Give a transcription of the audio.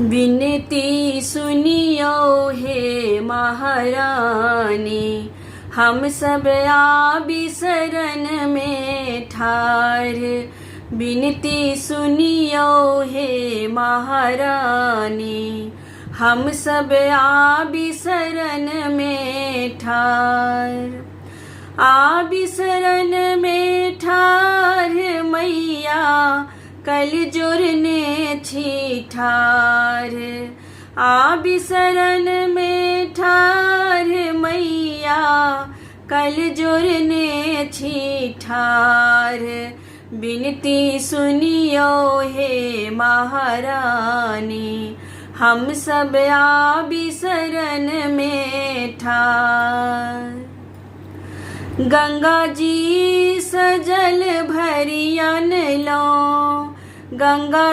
विनती सुनियो हे महारानी, हम सब आबि शरण में ठार। विनती सुनियो हे महारानी, हम सब आबि शरण में ठार। आबि शरण में ठार मैया, कल जोरने छी ठार। आबि शरण में ठार मैया, कल जोरने छी ठार। विनती सुनियो हे महारानी, हम सब आबि शरण में ठार। गंगा जी सजल भरियन लो, गंगा